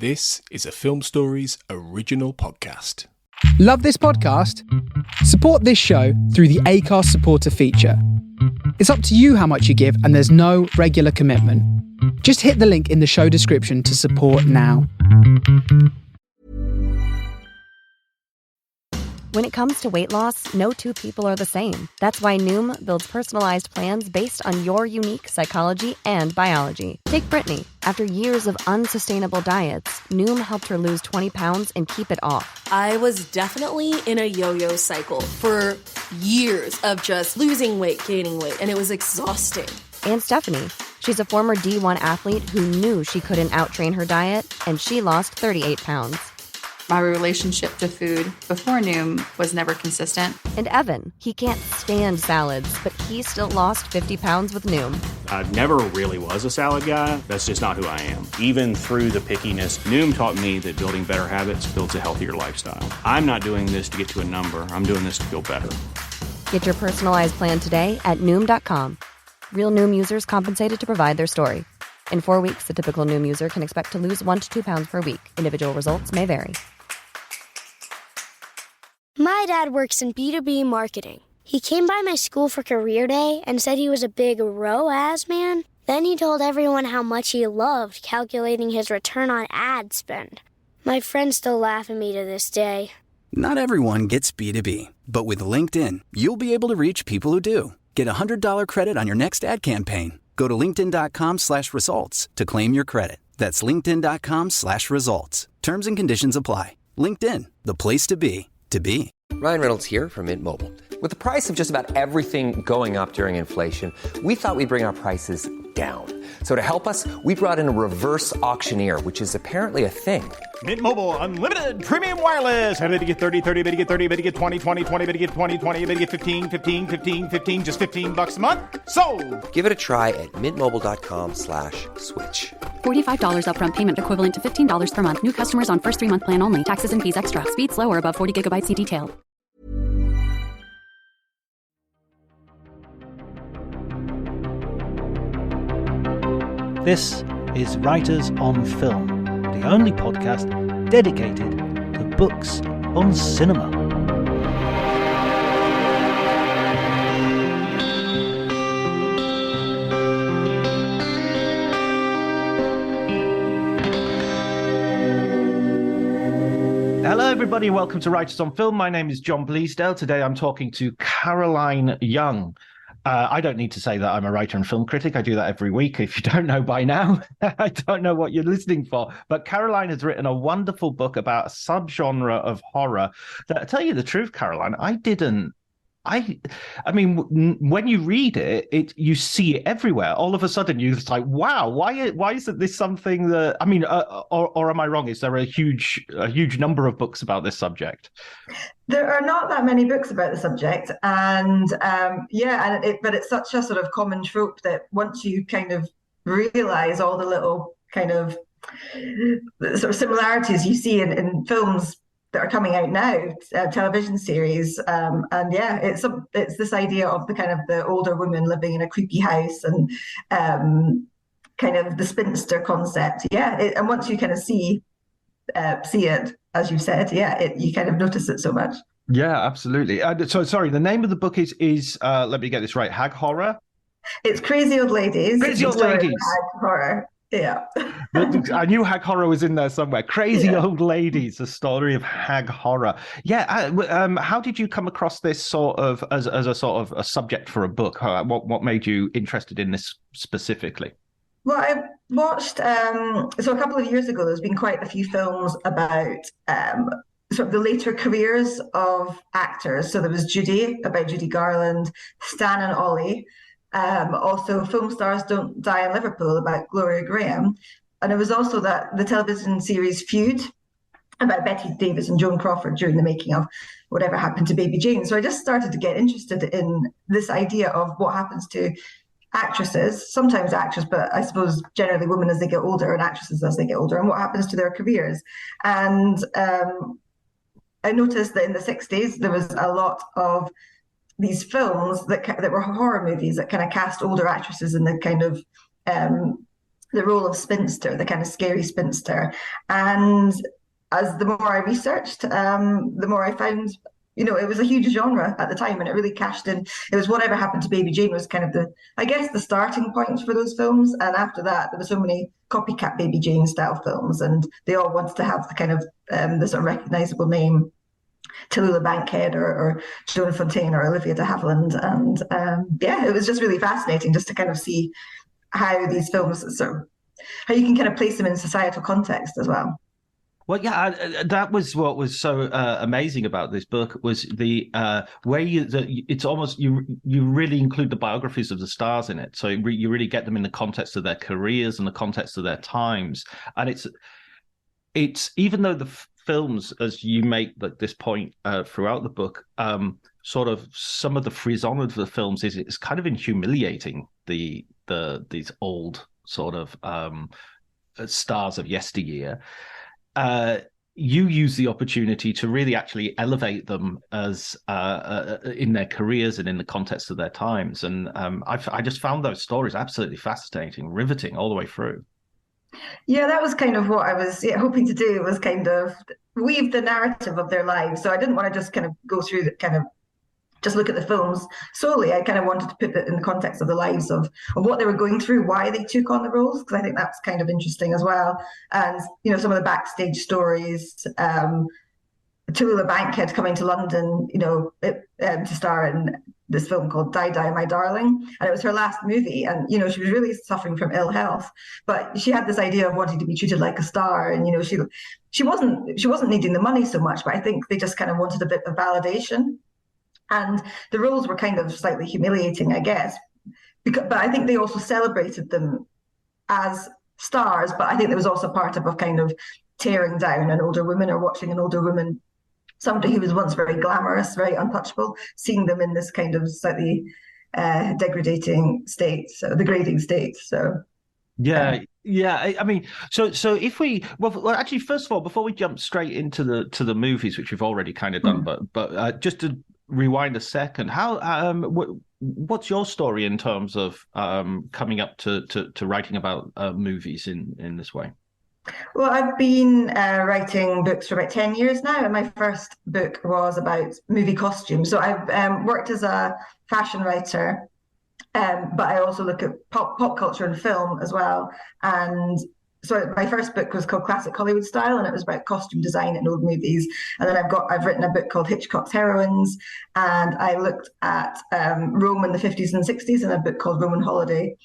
This is a Film Stories original podcast. Love this podcast? Support this show through the Acast supporter feature. It's up to you how much you give, and there's no regular commitment. Just hit the link in the show description to support now. When it comes to weight loss, no two people are the same. That's why Noom builds personalized plans based on your unique psychology and biology. Take Brittany. After years of unsustainable diets, Noom helped her lose 20 pounds and keep it off. I was definitely in a yo-yo cycle for years of just losing weight, gaining weight, and it was exhausting. And Stephanie. She's a former D1 athlete who knew she couldn't outtrain her diet, and she lost 38 pounds. My relationship to food before Noom was never consistent. And Evan, he can't stand salads, but he still lost 50 pounds with Noom. I never really was a salad guy. That's just not who I am. Even through the pickiness, Noom taught me that building better habits builds a healthier lifestyle. I'm not doing this to get to a number. I'm doing this to feel better. Get your personalized plan today at Noom.com. Real Noom users compensated to provide their story. In 4 weeks, the typical Noom user can expect to lose 1 to 2 pounds per week. Individual results may vary. My dad works in B2B marketing. He came by my school for career day and said he was a big ROAS man. Then he told everyone how much he loved calculating his return on ad spend. My friends still laugh at me to this day. Not everyone gets B2B, but with LinkedIn, you'll be able to reach people who do. Get a $100 credit on your next ad campaign. Go to linkedin.com/results to claim your credit. That's linkedin.com/results. Terms and conditions apply. LinkedIn, the place to be. Ryan Reynolds here from Mint Mobile. With the price of just about everything going up during inflation, we thought we'd bring our prices down. So to help us, we brought in a reverse auctioneer, which is apparently a thing. Mint Mobile Unlimited Premium Wireless. How to get 30, 30, bit to get 30, bit to get 20, 20, 20, bit to get 20, 20, bit to get 15, 15, 15, 15, just $15 a month? Sold! Give it a try at mintmobile.com/switch. $45 upfront payment equivalent to $15 per month. New customers on first 3-month plan only. Taxes and fees extra. Speed slower above 40 gigabytes. See detail. This is Writers on Film, the only podcast dedicated to books on cinema. Hello everybody and welcome to Writers on Film. My name is John Bleasdale. Today I'm talking to Caroline Young. I don't need to say that I'm a writer and film critic. I do that every week. If you don't know by now, I don't know what you're listening for. But Caroline has written a wonderful book about a subgenre of horror that, to tell you the truth, Caroline, I mean, when you read it, you see it everywhere. All of a sudden, you're just like, wow, why isn't this something that, I mean, or am I wrong? Is there a huge number of books about this subject? There are not that many books about the subject, and but it's such a sort of common trope that once you kind of realize all the little kind of sort of similarities you see in films that are coming out now, television series, it's this idea of the kind of the older woman living in a creepy house and kind of the spinster concept. And once you kind of see it, as you said, you kind of notice it so much. Yeah, absolutely. So sorry, the name of the book is let me get this right, Hag Horror? It's Crazy Old Ladies. Crazy Old Ladies. Hag Horror. Yeah. I knew Hag Horror was in there somewhere. Crazy Old Ladies, the story of Hag Horror. Yeah. How did you come across this sort of as a sort of a subject for a book? What made you interested in this specifically? Well, I watched, so a couple of years ago, there's been quite a few films about sort of the later careers of actors. So there was Judy, about Judy Garland, Stan and Ollie. Also, Film Stars Don't Die in Liverpool, about Gloria Graham. And it was also the television series Feud, about Bette Davis and Joan Crawford during the making of Whatever Happened to Baby Jane. So I just started to get interested in this idea of what happens to actresses, sometimes actors, but I suppose generally women as they get older and actresses as they get older, and what happens to their careers. And I noticed that in the 60s, there was a lot of these films that were horror movies that kind of cast older actresses in the kind of the role of spinster, the kind of scary spinster. And as the more I researched, the more I found, it was a huge genre at the time, and it really cashed in. It was Whatever Happened to Baby Jane was kind of the starting point for those films. And after that, there were so many copycat Baby Jane style films, and they all wanted to have the kind of the sort of recognizable name, Tallulah Bankhead or Joan Fontaine or Olivia de Havilland. And it was just really fascinating just to kind of see how these films how you can kind of place them in societal context as well. Well, yeah, that was what was so amazing about this book was the way it's almost you really include the biographies of the stars in it, so you really get them in the context of their careers and the context of their times, and it's even though the films, as you make this point throughout the book, sort of some of the frisson of the films is kind of humiliating these old sort of stars of yesteryear. You use the opportunity to really actually elevate them as in their careers and in the context of their times. And I just found those stories absolutely fascinating, riveting all the way through. Yeah, that was kind of what I was hoping to do, was kind of weave the narrative of their lives. So I didn't want to just kind of go through the kind of just look at the films solely. I kind of wanted to put it in the context of the lives of what they were going through, why they took on the roles, because I think that's kind of interesting as well. And, some of the backstage stories, Tallulah Bankhead coming to London, to star in this film called Die Die My Darling. And it was her last movie. And, she was really suffering from ill health, but she had this idea of wanting to be treated like a star. And, she wasn't needing the money so much, but I think they just kind of wanted a bit of validation. And the roles were kind of slightly humiliating, I guess. But I think they also celebrated them as stars. But I think there was also part of kind of tearing down an older woman, or watching an older woman, somebody who was once very glamorous, very untouchable, seeing them in this kind of slightly degrading state, degrading state. So. Yeah. I mean, so if we actually, first of all, before we jump straight into the movies, which we've already kind of done, but just to rewind a second, how what's your story in terms of coming up to writing about movies in this way? Well, I've been writing books for about 10 years now, and my first book was about movie costumes. So I've worked as a fashion writer, but I also look at pop culture and film as well. And so my first book was called Classic Hollywood Style, and it was about costume design in old movies. And then I've written a book called Hitchcock's Heroines, and I looked at Rome in the 50s and 60s in a book called Roman Holiday.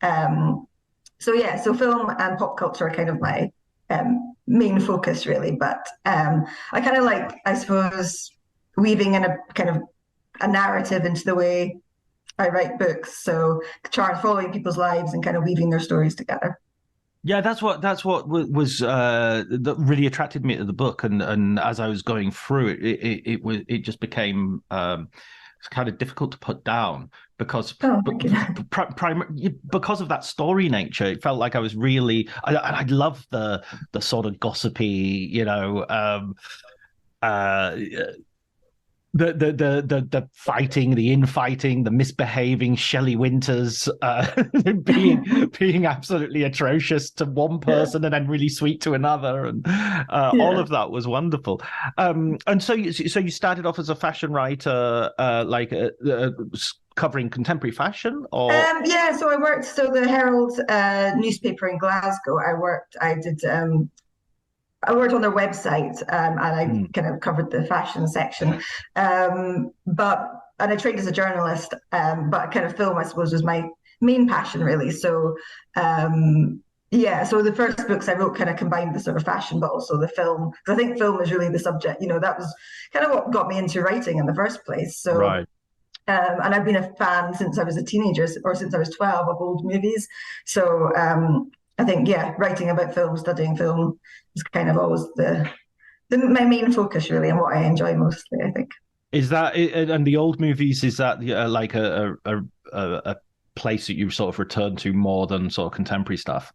So film and pop culture are kind of my main focus, really. But I kind of like, I suppose, weaving in a kind of a narrative into the way I write books. So following people's lives and kind of weaving their stories together. Yeah, that's what was that really attracted me to the book, and as I was going through it just became kind of difficult to put down because because of that story nature. It felt like I was really I love the sort of gossipy, the fighting, the infighting, the misbehaving Shelley Winters being absolutely atrocious to one person and then really sweet to another, and all of that was wonderful. And so you started off as a fashion writer, covering contemporary fashion, or so I worked. So the Herald newspaper in Glasgow, I worked on their website, and I kind of covered the fashion section. And I trained as a journalist, but kind of film, I suppose, was my main passion, really. So, so the first books I wrote kind of combined the sort of fashion, but also the film, because I think film is really the subject. That was kind of what got me into writing in the first place. So, right. And I've been a fan since I was a teenager, or since I was 12, of old movies. So, I think, writing about film, studying film is kind of always my main focus, really, and what I enjoy mostly, I think. Is that, and the old movies, is that like a place that you sort of return to more than sort of contemporary stuff?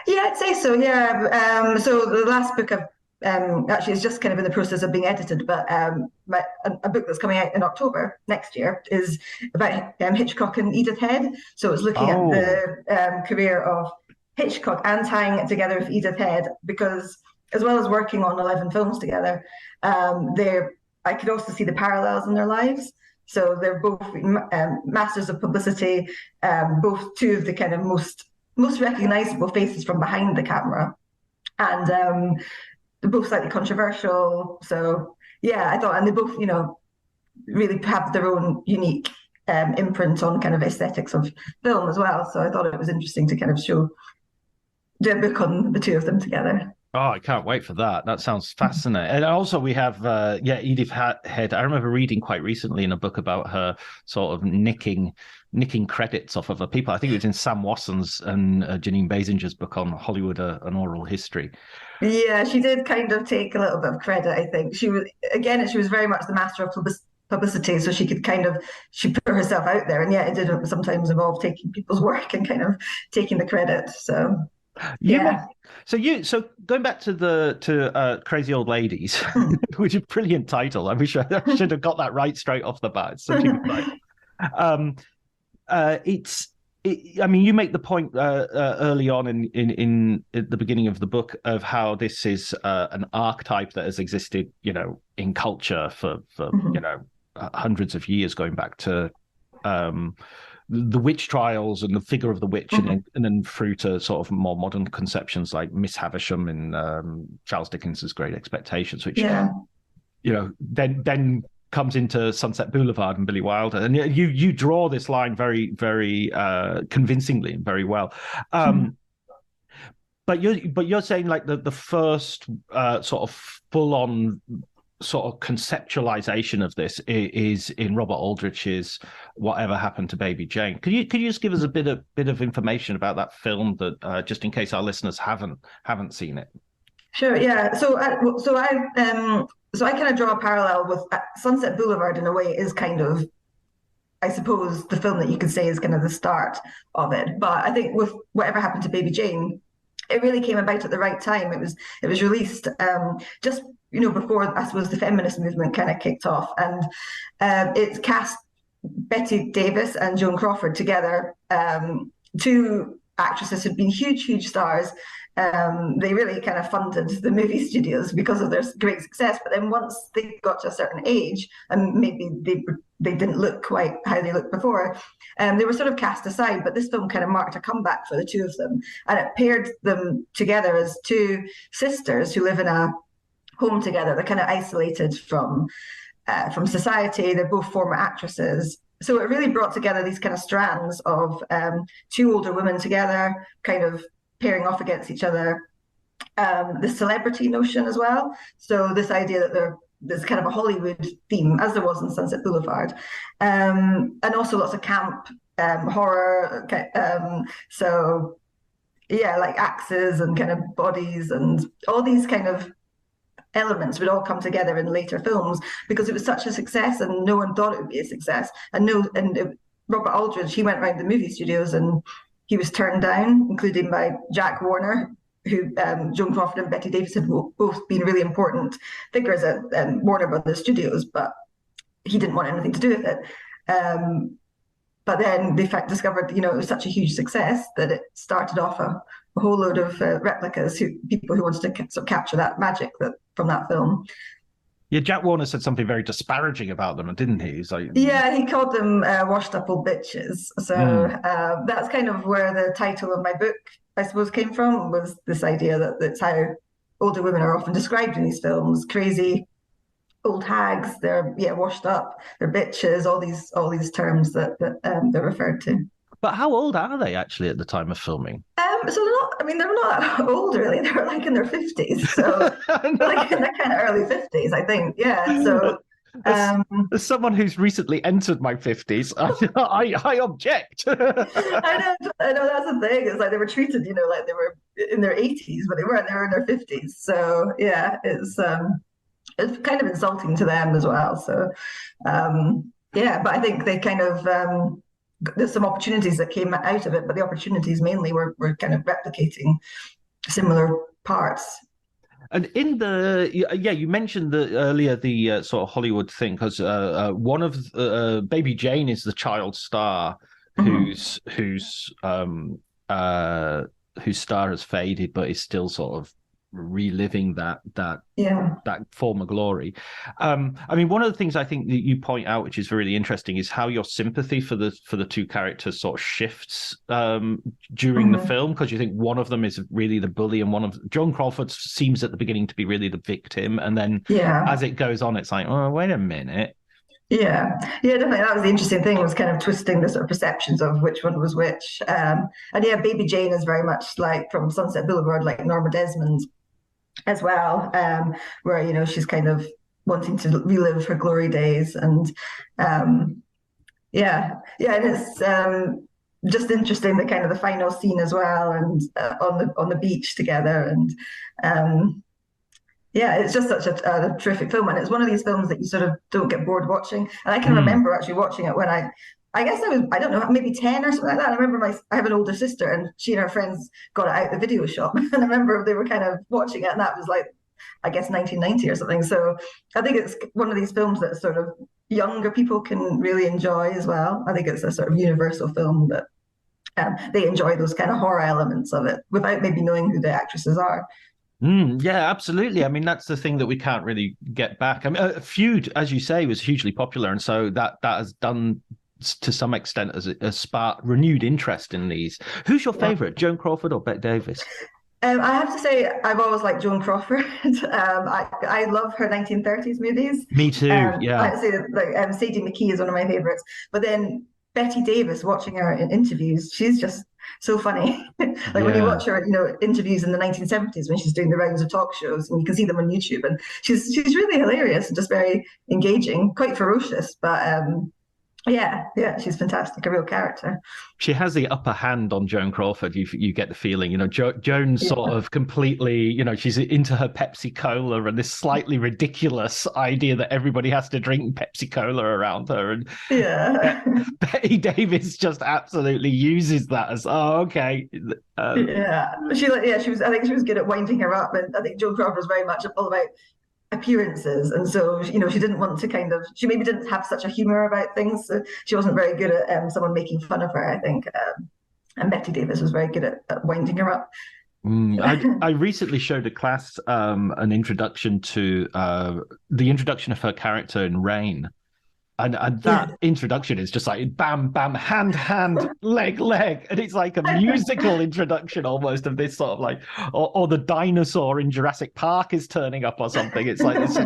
Yeah, I'd say so, yeah. So the last book I've actually is just kind of in the process of being edited, but a book that's coming out in October next year is about Hitchcock and Edith Head. So it's looking at the career of Hitchcock and tying it together with Edith Head, because as well as working on 11 films together, I could also see the parallels in their lives. So they're both masters of publicity, both two of the kind of most recognizable faces from behind the camera, and they're both slightly controversial. So yeah, I thought, and they both, really have their own unique imprint on kind of aesthetics of film as well. So I thought it was interesting to kind of do a book on the two of them together. Oh, I can't wait for that. That sounds fascinating. And also we have, Edith Head. I remember reading quite recently in a book about her sort of nicking credits off of other people. I think it was in Sam Wasson's and Janine Basinger's book on Hollywood, An Oral History. Yeah, she did kind of take a little bit of credit, I think. She was very much the master of publicity, so she put herself out there. And yeah, it did sometimes involve taking people's work and kind of taking the credit. So yeah. So going back to Crazy Old Ladies, which is a brilliant title. I should have got that right straight off the bat. It's such a good title. You make the point early on in the beginning of the book of how this is an archetype that has existed, in culture for hundreds of years, going back to the witch trials and the figure of the witch, and then through to sort of more modern conceptions like Miss Havisham in Charles Dickens's Great Expectations, which then comes into Sunset Boulevard and Billy Wilder, and you draw this line very, very convincingly and very well. But you're saying like the first sort of full on sort of conceptualization of this is in Robert Aldrich's Whatever Happened to Baby Jane. Could you just give us a bit of information about that film, that just in case our listeners haven't seen it? Sure. Yeah. So I kind of draw a parallel with Sunset Boulevard. In a way, is kind of, I suppose, the film that you could say is kind of the start of it. But I think with Whatever Happened to Baby Jane, it really came about at the right time. It was released just before, I suppose, the feminist movement kind of kicked off, and it cast Bette Davis and Joan Crawford together, two actresses who'd been huge stars. They really kind of funded the movie studios because of their great success. But then once they got to a certain age, and maybe they didn't look quite how they looked before, they were sort of cast aside. But this film kind of marked a comeback for the two of them, and it paired them together as two sisters who live in a home together. They're kind of isolated from society. They're both former actresses. So it really brought together these kind of strands of two older women together, kind of pairing off against each other. The celebrity notion as well. So this idea that there's kind of a Hollywood theme, as there was in Sunset Boulevard, and also lots of camp, horror. So yeah, like axes and kind of bodies and all these kind of elements would all come together in later films because it was such a success, and no one thought it would be a success. Robert Aldrich, he went around the movie studios and he was turned down, including by Jack Warner, who Joan Crawford and Bette Davis had both been really important figures at Warner Brothers Studios, but he didn't want anything to do with it. But then they discovered, it was such a huge success that it started off a whole load of replicas, people who wanted to sort of capture that magic from that film. Yeah, Jack Warner said something very disparaging about them, didn't he? He's like, yeah, he called them washed up old bitches. So that's kind of where the title of my book, I suppose, came from, was this idea that that's how older women are often described in these films. Crazy old hags, they're washed up, they're bitches, all these terms that they're referred to. But how old are they actually at the time of filming? So they're not old really. They're like in their 50s. So like in their kind of early 50s, I think. Yeah. So as someone who's recently entered my 50s, I object. I know that's the thing. It's like they were treated, like they were in their 80s, but they weren't. They were in their 50s. So yeah, it's kind of insulting to them as well. So but I think they kind of there's some opportunities that came out of it, but the opportunities mainly were kind of replicating similar parts. And in you mentioned earlier the sort of Hollywood thing, because one of Baby Jane is the child star whose whose star has faded, but is still sort of reliving that former glory. I mean, one of the things I think that you point out, which is really interesting, is how your sympathy for the two characters sort of shifts during the film, because you think one of them is really the bully, and one of Joan Crawford seems at the beginning to be really the victim, and then as it goes on, it's like, oh, wait a minute. Yeah, definitely. That was the interesting thing, was kind of twisting the sort of perceptions of which one was which. And yeah, Baby Jane is very much like from Sunset Boulevard, like Norma Desmond as well, where, you know, she's kind of wanting to relive her glory days. And and it's just interesting, the kind of the final scene as well, and on the beach together. And it's just such a terrific film, and it's one of these films that you sort of don't get bored watching. And I can remember actually watching it when I guess I was, I don't know, maybe 10 or something like that. I remember I have an older sister, and she and her friends got it out the video shop. And I remember they were kind of watching it, and that was like, I guess 1990 or something. So I think it's one of these films that sort of younger people can really enjoy as well. I think it's a sort of universal film that they enjoy those kind of horror elements of it without maybe knowing who the actresses are. Yeah, absolutely. I mean, that's the thing that we can't really get back. I mean, Feud, as you say, was hugely popular, and so that has done to some extent as a spark renewed interest in these. Who's your favorite, Joan Crawford or Bette Davis? I have to say, I've always liked Joan Crawford. I love her 1930s movies. Me too. I'd say like Sadie McKee is one of my favorites. But then Bette Davis, watching her in interviews, she's just so funny. When you watch her, you know, interviews in the 1970s when she's doing the rounds of talk shows, and you can see them on YouTube, and she's really hilarious and just very engaging, quite ferocious, but she's fantastic, a real character. She has the upper hand on Joan Crawford. You get the feeling, you know, Joan's sort of completely, you know, she's into her Pepsi Cola and this slightly ridiculous idea that everybody has to drink Pepsi Cola around her. And Bette Davis just absolutely uses that as, okay. She was. I think she was good at winding her up, and I think Joan Crawford was very much all about appearances, and so, you know, she didn't want to she maybe didn't have such a humor about things, so she wasn't very good at someone making fun of her, I think, and Bette Davis was very good at winding her up. I recently showed a class an introduction to the introduction of her character in Rain. And that introduction is just like bam, bam, hand, leg, and it's like a musical introduction almost of this sort of like, or the dinosaur in Jurassic Park is turning up or something. It's like this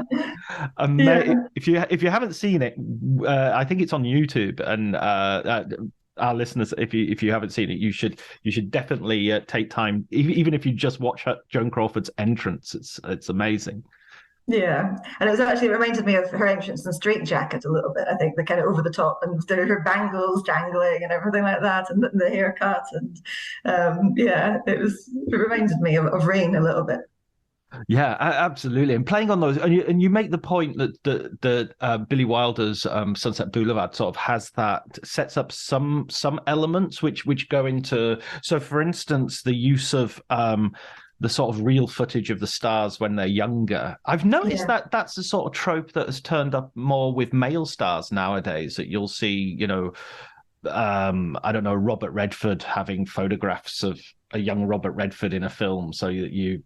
amazing. If you haven't seen it, I think it's on YouTube, and our listeners, if you haven't seen it, you should definitely take time, even if you just watch Joan Crawford's entrance. It's amazing. Yeah, and it reminded me of her entrance in Strait-Jacket a little bit. I think the kind of over the top, and her bangles jangling and everything like that, and the haircut, and it reminded me of Rain a little bit. Yeah, absolutely. And playing on those, and you make the point that Billy Wilder's Sunset Boulevard sort of sets up some elements which go into. So, for instance, the use of the sort of real footage of the stars when they're younger. I've noticed that that's the sort of trope that has turned up more with male stars nowadays, that you'll see, you know, I don't know, Robert Redford having photographs of a young Robert Redford in a film. So you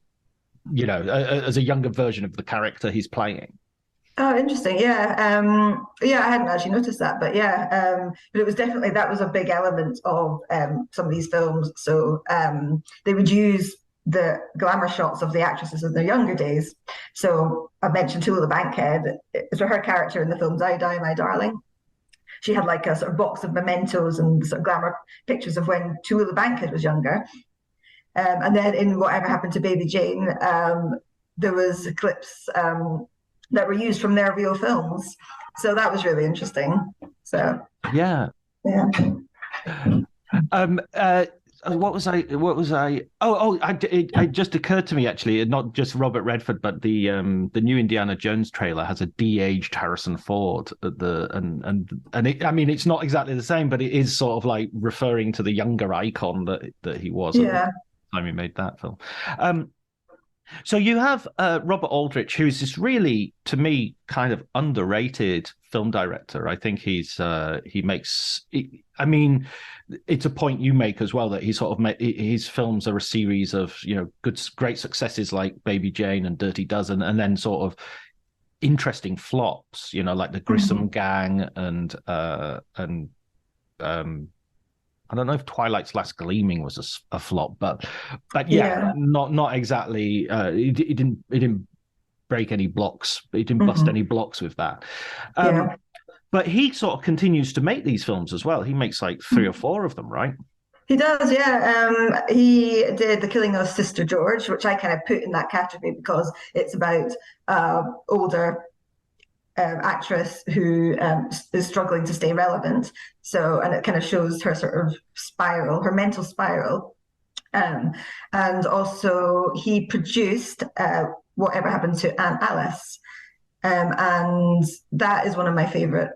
know, as a younger version of the character he's playing. Oh, interesting. Yeah. I hadn't actually noticed that, but but it was definitely, that was a big element of some of these films. So they would use the glamour shots of the actresses in their younger days. So I mentioned Tula the Bankhead. So her character in the films I Die, My Darling, she had like a sort of box of mementos and sort of glamour pictures of when Tula the Bankhead was younger. And then in Whatever Happened to Baby Jane, there was clips that were used from their real films. So that was really interesting. So yeah. What was I? It just occurred to me, actually, not just Robert Redford, but the new Indiana Jones trailer has a de-aged Harrison Ford at I mean, it's not exactly the same, but it is sort of like referring to the younger icon that he was at the time he made that film. So you have Robert Aldrich, who's this really, to me, kind of underrated film director. I think he makes. I mean, it's a point you make as well that he sort of his films are a series of great successes like Baby Jane and Dirty Dozen, and then sort of interesting flops. Like The Grissom Gang and I don't know if Twilight's Last Gleaming was a flop, but yeah, not exactly. It didn't break any blocks. It didn't bust any blocks with that. But he sort of continues to make these films as well. He makes like 3 or 4 of them, right? He does, yeah. He did The Killing of Sister George, which I kind of put in that category because it's about older actress who is struggling to stay relevant. So, and it kind of shows her sort of spiral, her mental spiral. And also he produced Whatever Happened to Aunt Alice. And that is one of my favorite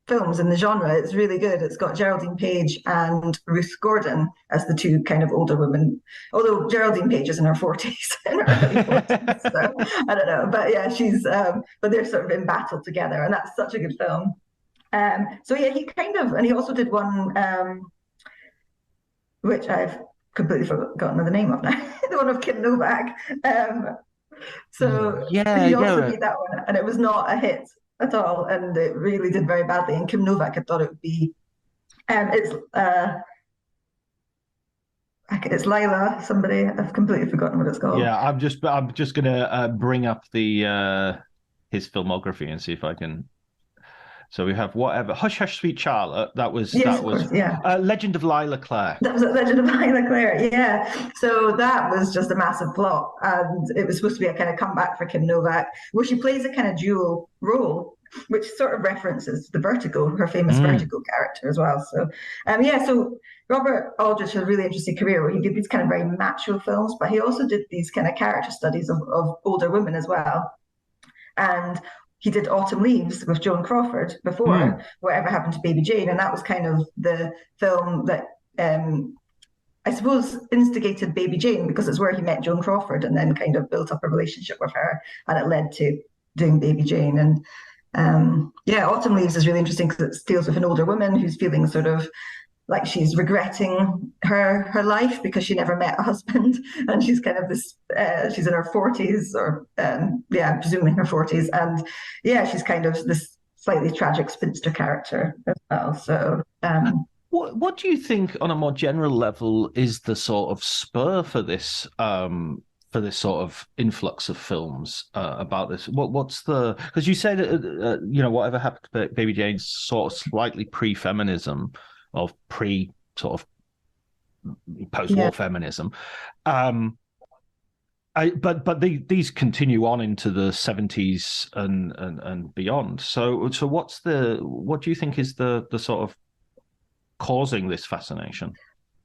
films in the genre. It's really good. It's got Geraldine Page and Ruth Gordon as the 2 kind of older women, although Geraldine Page is in her 40s, in her early 40s, so I don't know, but yeah, she's but they're sort of in battle together, and that's such a good film. So yeah, he kind of, and he also did one which I've completely forgotten the name of now, the one of Kim Novak. So he also made that one, and it was not a hit at all, and it really did very badly. And Kim Novak had thought it would be, it's Lila somebody. I've completely forgotten what it's called. Yeah, I'm just gonna bring up the his filmography and see if I can. So we have whatever Hush Hush Sweet Charlotte. That was Legend of Lila Clare. That was Legend of Lila Clare. Yeah. So that was just a massive flop, and it was supposed to be a kind of comeback for Kim Novak, where she plays a kind of dual role, which sort of references the Vertigo, her famous Vertigo character as well. So, So Robert Aldrich had a really interesting career where he did these kind of very macho films, but he also did these kind of character studies of older women as well, and he did Autumn Leaves with Joan Crawford before Whatever Happened to Baby Jane. And that was kind of the film that I suppose instigated Baby Jane, because it's where he met Joan Crawford and then kind of built up a relationship with her. And it led to doing Baby Jane. And Autumn Leaves is really interesting because it deals with an older woman who's feeling sort of like she's regretting her life because she never met a husband, and she's kind of this she's in her 40s, or presuming her 40s, and she's kind of this slightly tragic spinster character as well. So what do you think on a more general level is the sort of spur for this sort of influx of films about this? What's the, because you said Whatever Happened to Baby Jane's sort of slightly pre-feminism, of pre sort of post-war feminism, these continue on into the 70s and beyond. So what do you think is the sort of causing this fascination?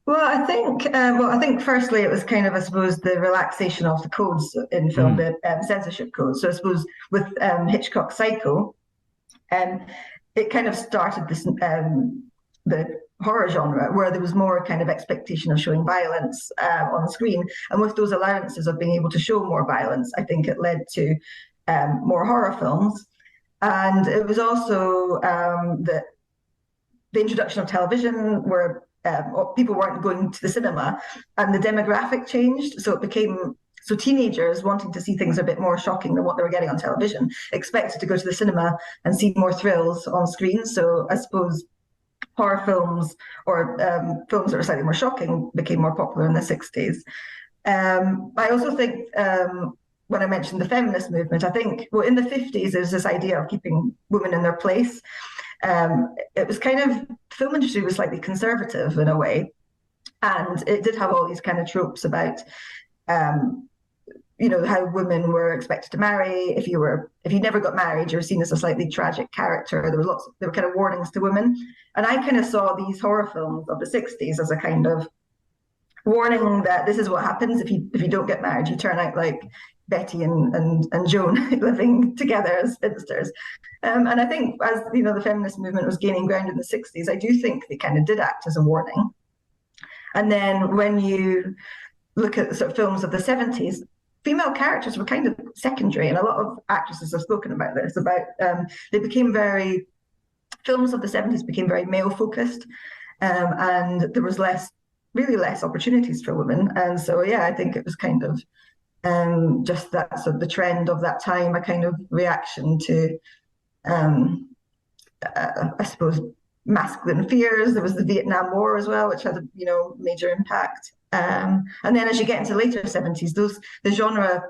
Well, I think firstly it was kind of, I suppose, the relaxation of the codes in film, the censorship codes. So I suppose with Hitchcock's Psycho, it kind of started this the horror genre, where there was more kind of expectation of showing violence on the screen. And with those allowances of being able to show more violence, I think it led to more horror films. And it was also the introduction of television, where people weren't going to the cinema, and the demographic changed. So it became, teenagers wanting to see things a bit more shocking than what they were getting on television expected to go to the cinema and see more thrills on screen. So I suppose horror films, or films that are slightly more shocking, became more popular in the 60s. I also think when I mentioned the feminist movement, I think, in the 50s, there's this idea of keeping women in their place. It was kind of, film industry was slightly conservative in a way, and it did have all these kind of tropes about how women were expected to marry. If you never got married, you were seen as a slightly tragic character. There were kind of warnings to women, and I kind of saw these horror films of the 60s as a kind of warning that this is what happens if you don't get married. You turn out like Betty and Joan living together as spinsters. And I think as the feminist movement was gaining ground in the 60s, I do think they kind of did act as a warning. And then when you look at the sort of films of the 70s, female characters were kind of secondary, and a lot of actresses have spoken about this, about they became films of the 70s became very male focused, and there was really less opportunities for women. And so, yeah, I think it was kind of just that sort of the trend of that time, a kind of reaction to, I suppose, masculine fears. There was the Vietnam War as well, which had a major impact. And then as you get into the later 70s, the genre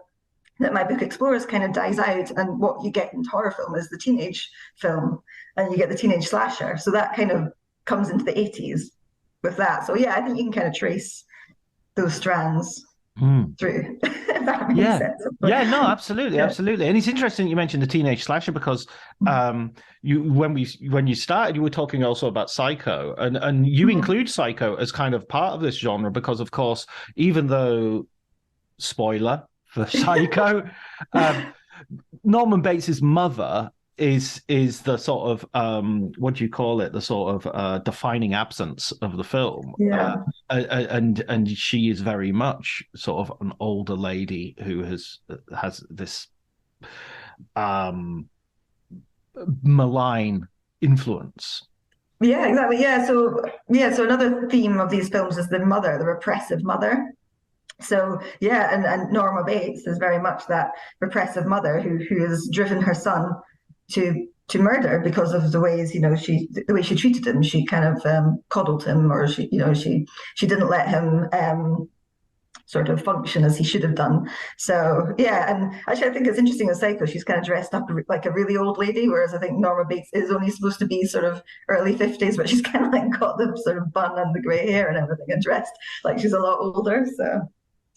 that my book explores kind of dies out, and what you get in horror film is the teenage film, and you get the teenage slasher. So that kind of comes into the 80s with that. So yeah, I think you can kind of trace those strands through, if that makes sense. Yeah, no, absolutely. And it's interesting you mentioned the teenage slasher, because when you started, you were talking also about Psycho, and you include Psycho as kind of part of this genre, because of course, even though, spoiler for Psycho, Norman Bates's mother is the sort of what do you call it, the sort of defining absence of the film. And she is very much sort of an older lady who has this malign influence. Yeah, exactly. So another theme of these films is the mother, the repressive mother. So yeah, and Norma Bates is very much that repressive mother who has driven her son to murder because of the ways, the way she treated him. She kind of coddled him, or she didn't let him sort of function as he should have done. So yeah, and actually I think it's interesting in Psycho, she's kind of dressed up like a really old lady, whereas I think Norma Bates is only supposed to be sort of early 50s, but she's kind of like got the sort of bun and the grey hair and everything, and dressed like she's a lot older. So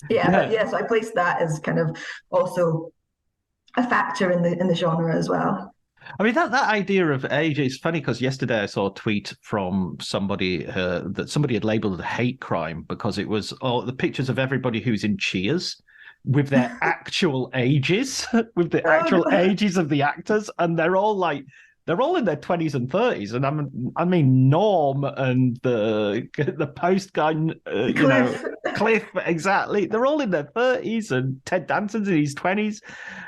so I placed that as kind of also a factor in the genre as well. I mean, that idea of age is funny, because yesterday I saw a tweet from somebody that somebody had labeled a hate crime, because it was the pictures of everybody who's in Cheers with their actual ages, with the actual ages of the actors, and they're all in their 20s and 30s, and I mean Norm and the post guy, Cliff, exactly. They're all in their 30s, and Ted Danson's in his 20s.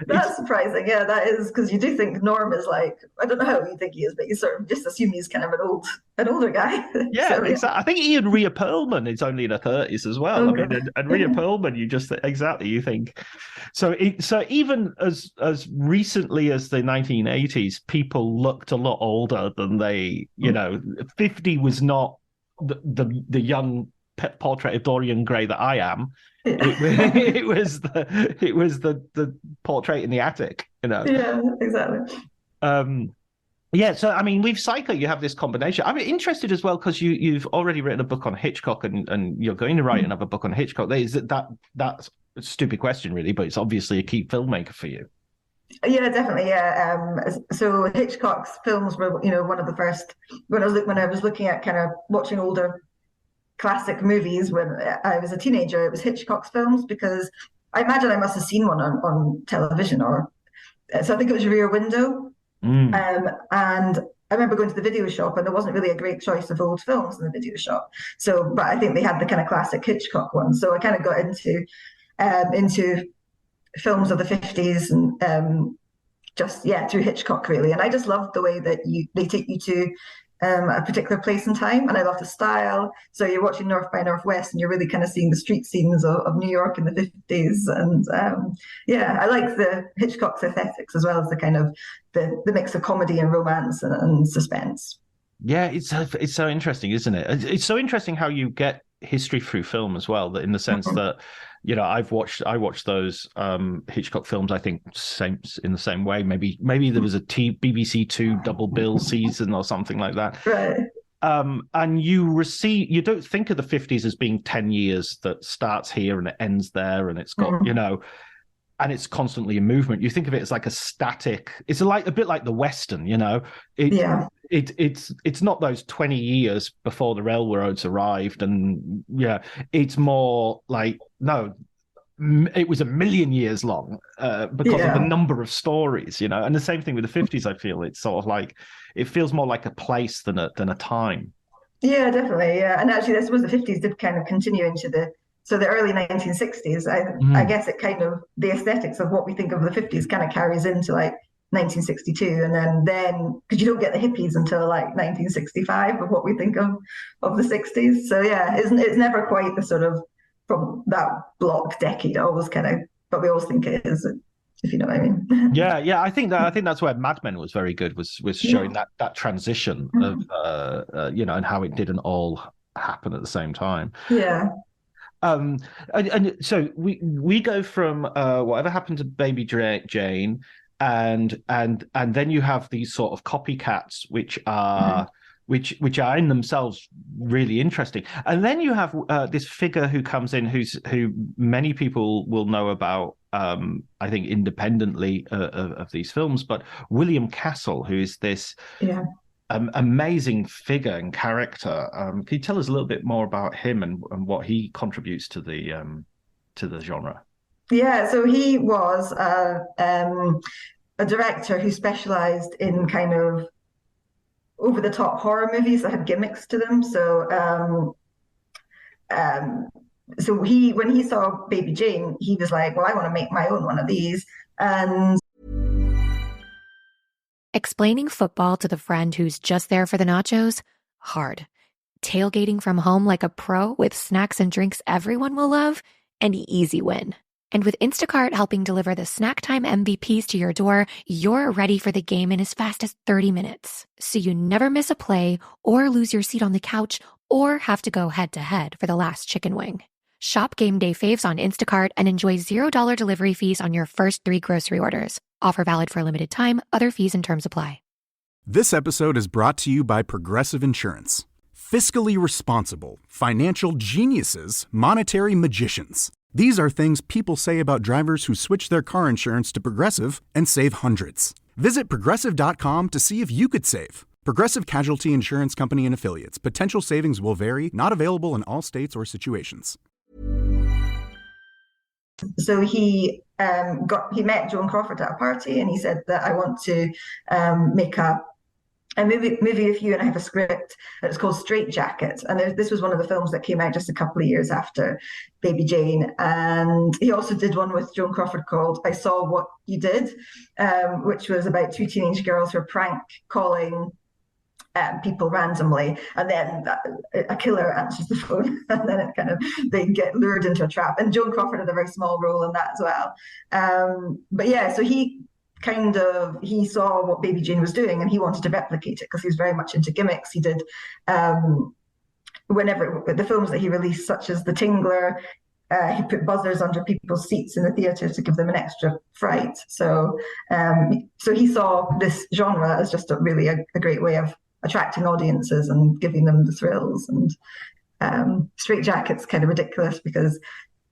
That's surprising. Yeah, that is, because you do think Norm is like, I don't know how you think he is, but you sort of just assume he's kind of an older guy. Yeah, exactly. I think Ian Rhea Perlman is only in her 30s as well. Okay. I mean, and Rhea Perlman, you think. So even as recently as the 1980s, people looked a lot older than they, 50 was not the young portrait of Dorian Gray that I am. It was the portrait in the attic, Yeah, exactly. So I mean, with Psycho, you have this combination. I'm interested as well, because you've already written a book on Hitchcock, and you're going to write another book on Hitchcock. That's a stupid question, really, but it's obviously a key filmmaker for you. Yeah, definitely. Yeah. So Hitchcock's films were, one of the first, when I was looking at kind of watching older classic movies when I was a teenager, it was Hitchcock's films, because I imagine I must have seen one on television, so I think it was Rear Window. And I remember going to the video shop, and there wasn't really a great choice of old films in the video shop. So, but I think they had the kind of classic Hitchcock ones. So I kind of got into films of the 50s, and through Hitchcock, really. And I just loved the way that they take you to a particular place and time, and I love the style. So you're watching North by Northwest, and you're really kind of seeing the street scenes of New York in the 50s. And I like the Hitchcock's aesthetics, as well as the kind of the mix of comedy and romance and suspense. Yeah, it's so interesting, isn't it? It's so interesting how you get history through film as well, that in the sense that I watched those Hitchcock films, I think in the same way. Maybe there was a BBC Two double bill season or something like that. Right. And you don't think of the 50s as being 10 years that starts here and it ends there, and it's got and it's constantly in movement. You think of it as like a static. It's a bit like the Western, It's not those 20 years before the railroads arrived, and it's more like, no, it was 1,000,000 years long because of the number of stories, And the same thing with the 50s. I feel it's sort of like, it feels more like a place than a time. Yeah, definitely. Yeah, and actually, I suppose the 50s did kind of continue into the So the early 1960s, I guess it kind of, the aesthetics of what we think of the 50s kind of carries into like 1962, and then because you don't get the hippies until like 1965 of what we think of the 60s. So yeah, it's never quite the sort of from that block decade, always kind of, but we always think it is, if you know what I mean. Yeah. I think that's where Mad Men was very good, was showing that transition of and how it didn't all happen at the same time. Yeah. And so we go from whatever happened to Baby Jane, and then you have these sort of copycats, which are which are in themselves really interesting. And then you have this figure who comes in, who many people will know about, I think, independently of these films, but William Castle, who is this amazing figure and character. Can you tell us a little bit more about him and what he contributes to the genre? Yeah, so he was a director who specialized in kind of over-the-top horror movies that had gimmicks to them. So when he saw Baby Jane, he was like, well, I want to make my own one of these. And explaining football to the friend who's just there for the nachos? Hard. Tailgating from home like a pro with snacks and drinks everyone will love? An easy win. And with Instacart helping deliver the snack time MVPs to your door, you're ready for the game in as fast as 30 minutes. So you never miss a play or lose your seat on the couch or have to go head-to-head for the last chicken wing. Shop Game Day Faves on Instacart and enjoy $0 delivery fees on your first 3 grocery orders. Offer valid for a limited time. Other fees and terms apply. This episode is brought to you by Progressive Insurance. Fiscally responsible, financial geniuses, monetary magicians. These are things people say about drivers who switch their car insurance to Progressive and save hundreds. Visit Progressive.com to see if you could save. Progressive Casualty Insurance Company and Affiliates. Potential savings will vary. Not available in all states or situations. So he met Joan Crawford at a party, and he said that I want to make a movie with you, and I have a script. It's called Strait-Jacket, and this was one of the films that came out just a couple of years after Baby Jane. And he also did one with Joan Crawford called I Saw What You Did, which was about 2 teenage girls who are prank calling people randomly, and then a killer answers the phone, and then they get lured into a trap. And Joan Crawford had a very small role in that as well. But yeah, so he saw what Baby Jane was doing, and he wanted to replicate it because he was very much into gimmicks. He did whenever the films that he released, such as The Tingler, he put buzzers under people's seats in the theatre to give them an extra fright. So he saw this genre as just a great way of attracting audiences and giving them the thrills. And Strait-Jacket's kind of ridiculous because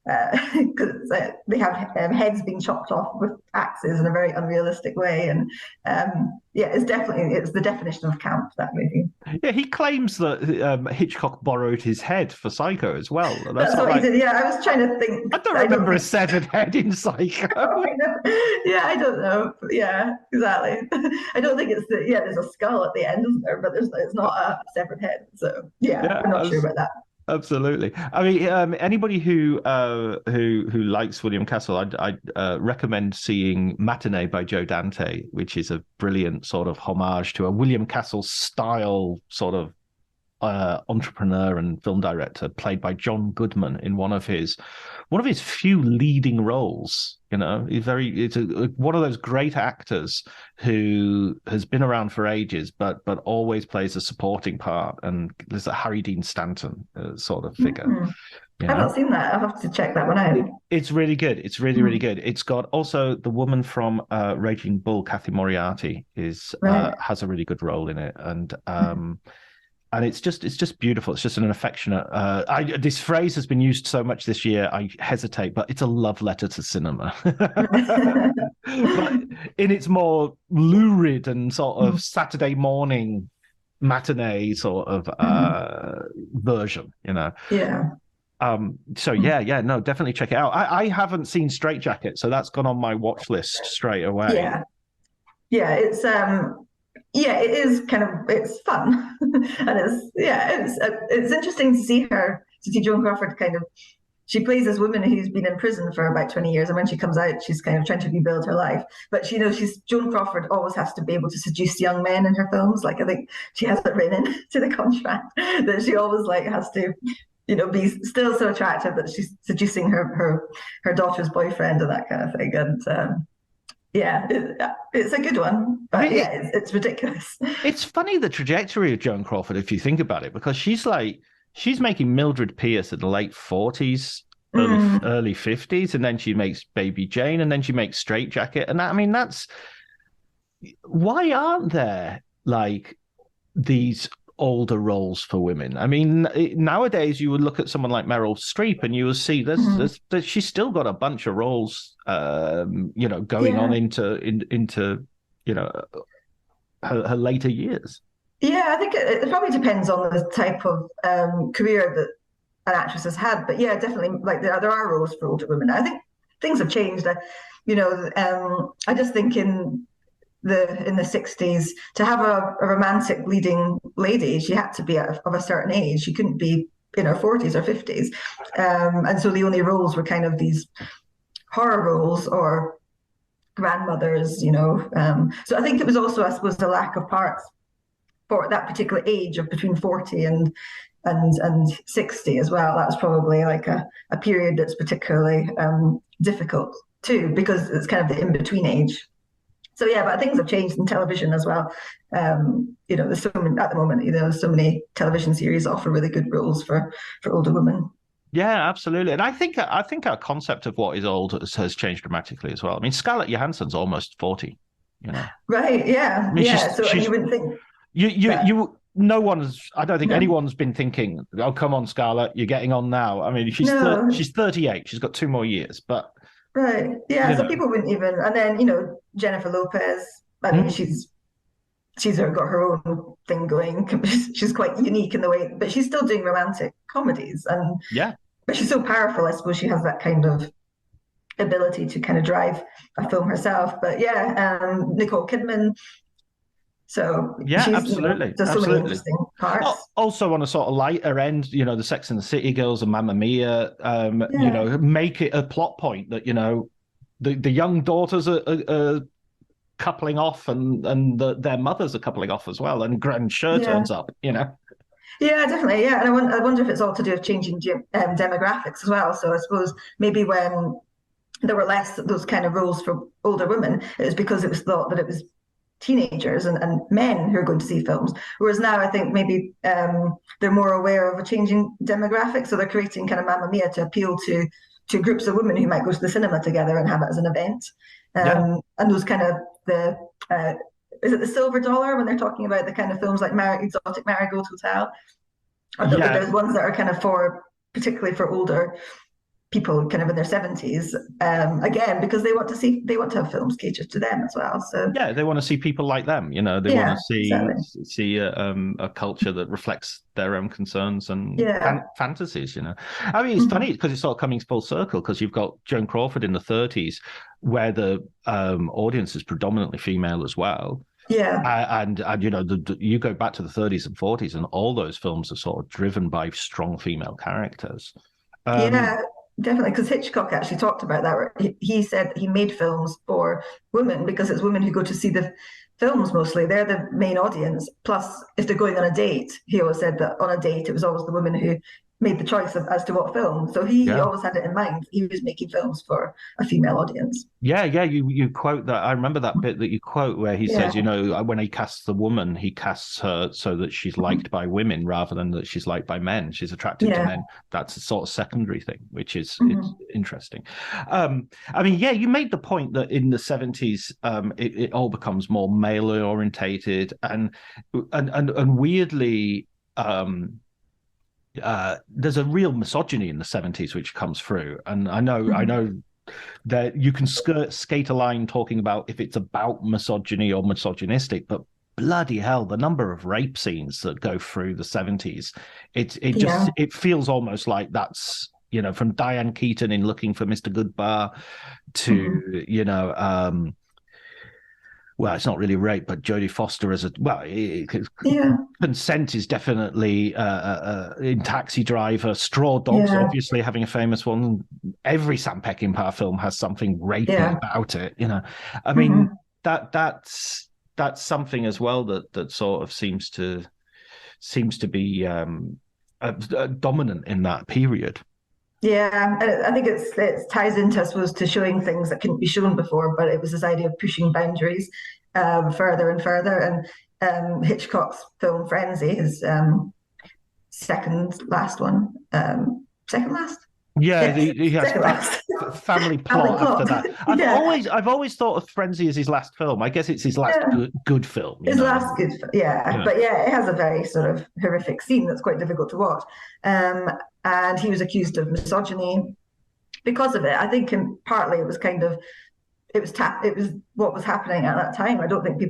they have heads being chopped off with axes in a very unrealistic way, and it's the definition of camp, that movie. Yeah, he claims that Hitchcock borrowed his head for Psycho as well. That's what he did. Yeah, I was trying to think. I don't remember a severed head in Psycho. Yeah, I don't know. Yeah, exactly. I don't think it's there's a skull at the end, isn't there? But it's not a severed head. So yeah, I'm not sure about that. Absolutely. I mean, anybody who likes William Castle, I'd recommend seeing Matinee by Joe Dante, which is a brilliant sort of homage to a William Castle style sort of entrepreneur and film director, played by John Goodman in one of his few leading roles. You know, it's one of those great actors who has been around for ages, but always plays a supporting part, and there's a Harry Dean Stanton sort of figure. Mm-hmm. I've not seen that. I'll have to check that one out. It's really good. It's really, really good. It's got also the woman from Raging Bull, Kathy Moriarty, has a really good role in it, and it's just beautiful. It's just an affectionate. This phrase has been used so much this year, I hesitate, but it's a love letter to cinema. But in its more lurid and sort of Saturday morning matinee sort of version, you know. Yeah. So no, definitely check it out. I haven't seen Strait-Jacket, so that's gone on my watch list straight away. Yeah, it's it is it's fun, and it's interesting to see Joan Crawford she plays this woman who's been in prison for about 20 years, and when she comes out, she's kind of trying to rebuild her life. But she's Joan Crawford always has to be able to seduce young men in her films. Like I think she has it written into the contract that she always like has to, be still so attractive that she's seducing her daughter's boyfriend and that kind of thing. And it's a good one, but it's ridiculous. It's funny the trajectory of Joan Crawford if you think about it, because she's making Mildred Pierce in the late 40s, early 50s, and then she makes Baby Jane, and then she makes Strait-Jacket, and that's why aren't there like these older roles for women? I mean, nowadays you would look at someone like Meryl Streep and you will see there's she's still got a bunch of roles going on into her later years. Yeah, I think it probably depends on the type of career that an actress has had, but yeah, definitely like there are roles for older women. I think things have changed. I just think in the 60s, to have a romantic leading lady, she had to be of a certain age. She couldn't be in her 40s or 50s. And so the only roles were kind of these horror roles or grandmothers, So I think it was also, I suppose, the lack of parts for that particular age of between 40 and 60 as well. That was probably like a period that's particularly difficult too, because it's kind of the in-between age. So yeah, but things have changed in television as well. There's so many at the moment. There's so many television series offer really good roles for older women. Yeah, absolutely. And I think our concept of what is old has changed dramatically as well. I mean, Scarlett Johansson's almost 40. Right? Yeah, I mean, So you wouldn't think no one's. I don't think anyone's been thinking, "Oh, come on, Scarlett, you're getting on now." I mean, she's 38. She's got 2 more years, but. Right. Yeah. So people wouldn't even. And then Jennifer Lopez. I mean, she's got her own thing going. She's quite unique in the way, but she's still doing romantic comedies. And but she's so powerful. I suppose she has that kind of ability to kind of drive a film herself. But Nicole Kidman. So absolutely. There's so many interesting parts. Also on a sort of lighter end, the Sex and the City girls and Mamma Mia, make it a plot point that the young daughters are coupling off and their mothers are coupling off as well, and Grand Sure turns up. Yeah, definitely. Yeah, and I wonder if it's all to do with changing demographics as well. So I suppose maybe when there were less those kind of roles for older women, it was because it was thought that it was teenagers and men who are going to see films, whereas now I think maybe they're more aware of a changing demographic, so they're creating kind of Mamma Mia to appeal to groups of women who might go to the cinema together and have it as an event. And those kind of is it the silver dollar when they're talking about the kind of films like Exotic Marigold Hotel? There's ones that are kind of particularly for older people kind of in their 70s, again, because they want to have films catered to them as well. So they want to see people like them. They want to see a culture that reflects their own concerns and fantasies. I mean, it's funny because it's sort of coming full circle, because you've got Joan Crawford in the 30s, where the audience is predominantly female as well. Yeah, and you go back to the 30s and 40s, and all those films are sort of driven by strong female characters. Definitely, because Hitchcock actually talked about that. Where he said he made films for women because it's women who go to see the films mostly. They're the main audience. Plus, if they're going on a date, he always said that on a date, it was always the women who made the choice as to what film. So he always had it in mind. He was making films for a female audience. Yeah. You quote that. I remember that bit that you quote where he says, when he casts the woman, he casts her so that she's liked by women rather than that she's liked by men. She's attracted to men. That's a sort of secondary thing, which is it's interesting. I mean, you made the point that in the 70s, it all becomes more male orientated and weirdly, there's a real misogyny in the 70s which comes through, and I know that you can skate a line talking about if it's about misogyny or misogynistic, but bloody hell, the number of rape scenes that go through the 70s, it feels almost like that's from Diane Keaton in Looking for Mr. Goodbar to well, it's not really rape, but Jodie Foster as consent is definitely in Taxi Driver. Straw Dogs, obviously having a famous one. Every Sam Peckinpah film has something rapey about it. I mean that's something as well that sort of seems to be dominant in that period. Yeah, I think it ties into, I suppose, to showing things that couldn't be shown before, but it was this idea of pushing boundaries further and further. And Hitchcock's film Frenzy, his second last one, second last? Yeah, yes, he has family plot after that. I've always thought of Frenzy as his last film. I guess it's his last good film. His last good film, But it has a very sort of horrific scene that's quite difficult to watch. And he was accused of misogyny because of it. I think partly it was it was what was happening at that time. I don't think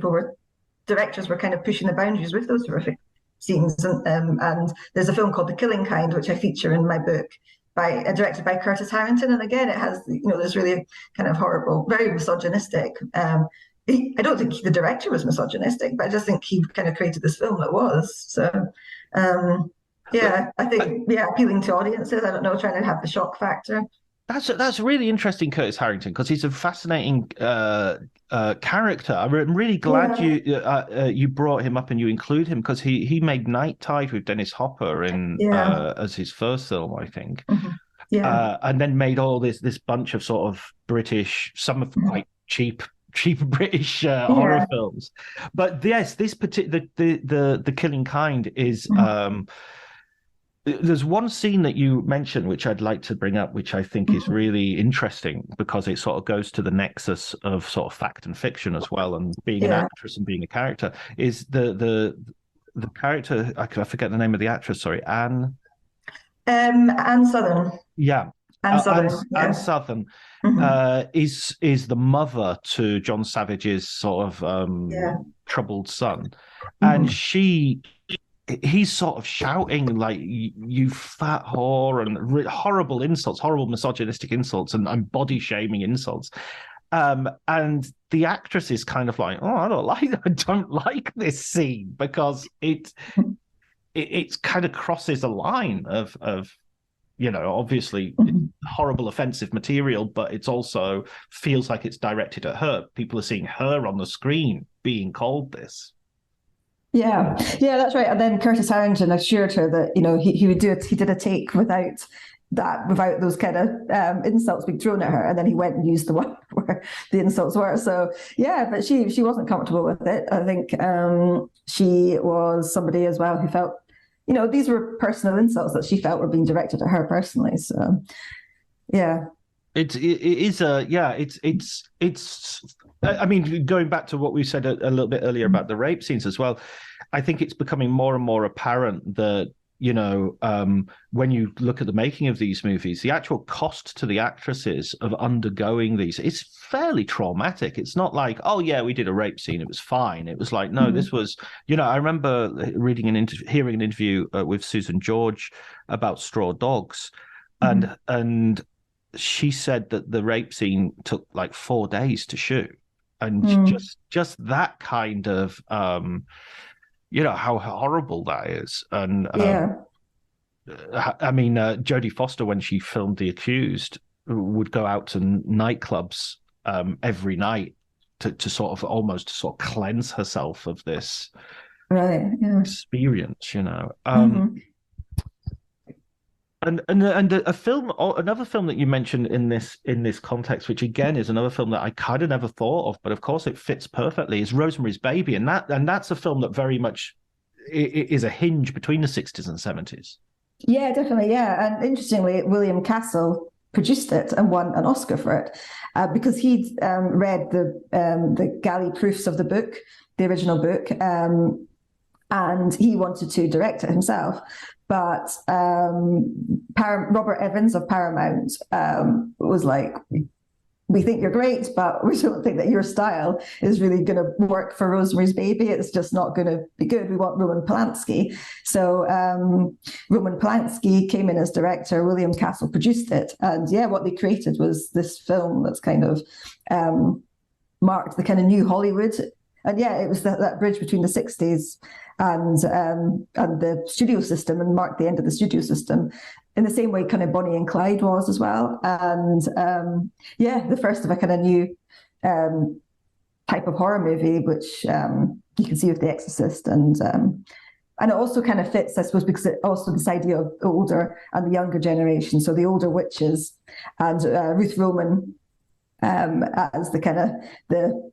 directors were kind of pushing the boundaries with those horrific scenes. And there's a film called The Killing Kind, which I feature in my book, directed by Curtis Harrington. And again, it has, this really kind of horrible, very misogynistic. I don't think the director was misogynistic, but I just think he kind of created this film that was. So, I think, appealing to audiences. I don't know, trying to have the shock factor. That's really interesting, Curtis Harrington, because he's a fascinating character. I'm really glad you brought him up and you include him, because he made Night Tide with Dennis Hopper as his first film, I think. Mm-hmm. And then made all this bunch of sort of British, some of quite cheap British horror films. But yes, this particular the Killing Kind is. There's one scene that you mentioned, which I'd like to bring up, which I think is really interesting, because it sort of goes to the nexus of sort of fact and fiction as well, and being an actress and being a character. Is the character, I forget the name of the actress, sorry, Anne Southern. Yeah. Anne Southern is the mother to John Savage's sort of troubled son. And he's sort of shouting like, you fat whore, and horrible insults, horrible misogynistic insults, and body shaming insults. And the actress is kind of like, I don't like this scene, because it kind of crosses a line of obviously horrible, offensive material, but it's also feels like it's directed at her. People are seeing her on the screen being called this. Yeah, that's right. And then Curtis Harrington assured her that he would do it. He did a take without those kind of insults being thrown at her, and then he went and used the one where the insults were. So but she wasn't comfortable with it. I think she was somebody as well who felt these were personal insults that she felt were being directed at her personally. So It is I mean, going back to what we said a little bit earlier about the rape scenes as well, I think it's becoming more and more apparent that, when you look at the making of these movies, the actual cost to the actresses of undergoing these is fairly traumatic. It's not like, we did a rape scene, it was fine. It was like, no, this was, I remember hearing an interview with Susan George about Straw Dogs, and she said that the rape scene took like 4 days to shoot. And just that kind of, how horrible that is. And I mean, Jodie Foster, when she filmed The Accused, would go out to nightclubs every night to sort of almost cleanse herself of this experience, And a film, another film that you mentioned in this context, which again is another film that I kind of never thought of, but of course it fits perfectly, is Rosemary's Baby, and that's a film that very much is a hinge between the 60s and 70s. Yeah, definitely. Yeah, and interestingly, William Castle produced it and won an Oscar for it because he'd read the galley proofs of the book, the original book, and he wanted to direct it himself. But Robert Evans of Paramount was like, we think you're great, but we don't think that your style is really going to work for Rosemary's Baby. It's just not going to be good. We want Roman Polanski. So Roman Polanski came in as director. William Castle produced it. And what they created was this film that's kind of marked the kind of new Hollywood And yeah, it was that bridge between the 60s and the studio system, and marked the end of the studio system in the same way kind of Bonnie and Clyde was as well. And the first of a kind of new type of horror movie, which you can see with The Exorcist. And it also kind of fits, I suppose, because it also this idea of the older and the younger generation. So the older witches and Ruth Roman as the kind of the